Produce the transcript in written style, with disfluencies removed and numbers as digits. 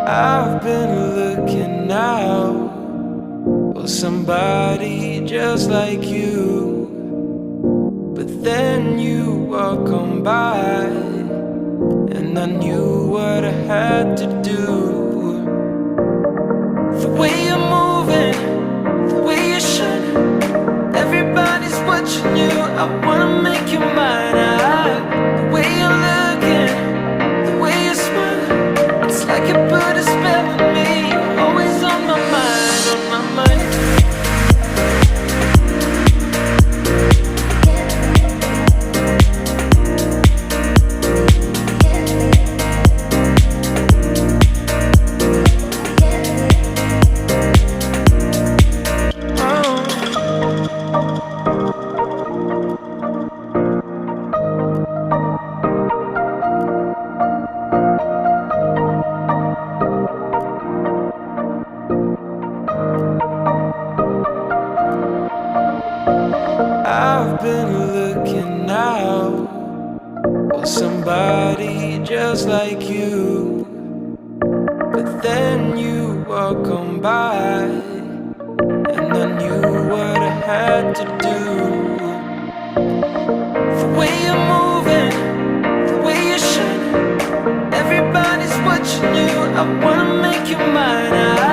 I've been looking out for somebody just like you, but then you walk on by, and I knew what I had to do. The way you're moving, the way you're shining, everybody's watching you. I wanna make you mine. The way you're looking, the way you smile, it's like you put a spell on me. You're always on my mind, on my mind. I've been looking out for somebody just like you, but then you walk on by, and I knew what I had to do. The way you're moving, the way you're shining, everybody's watching you. I wanna make you mine.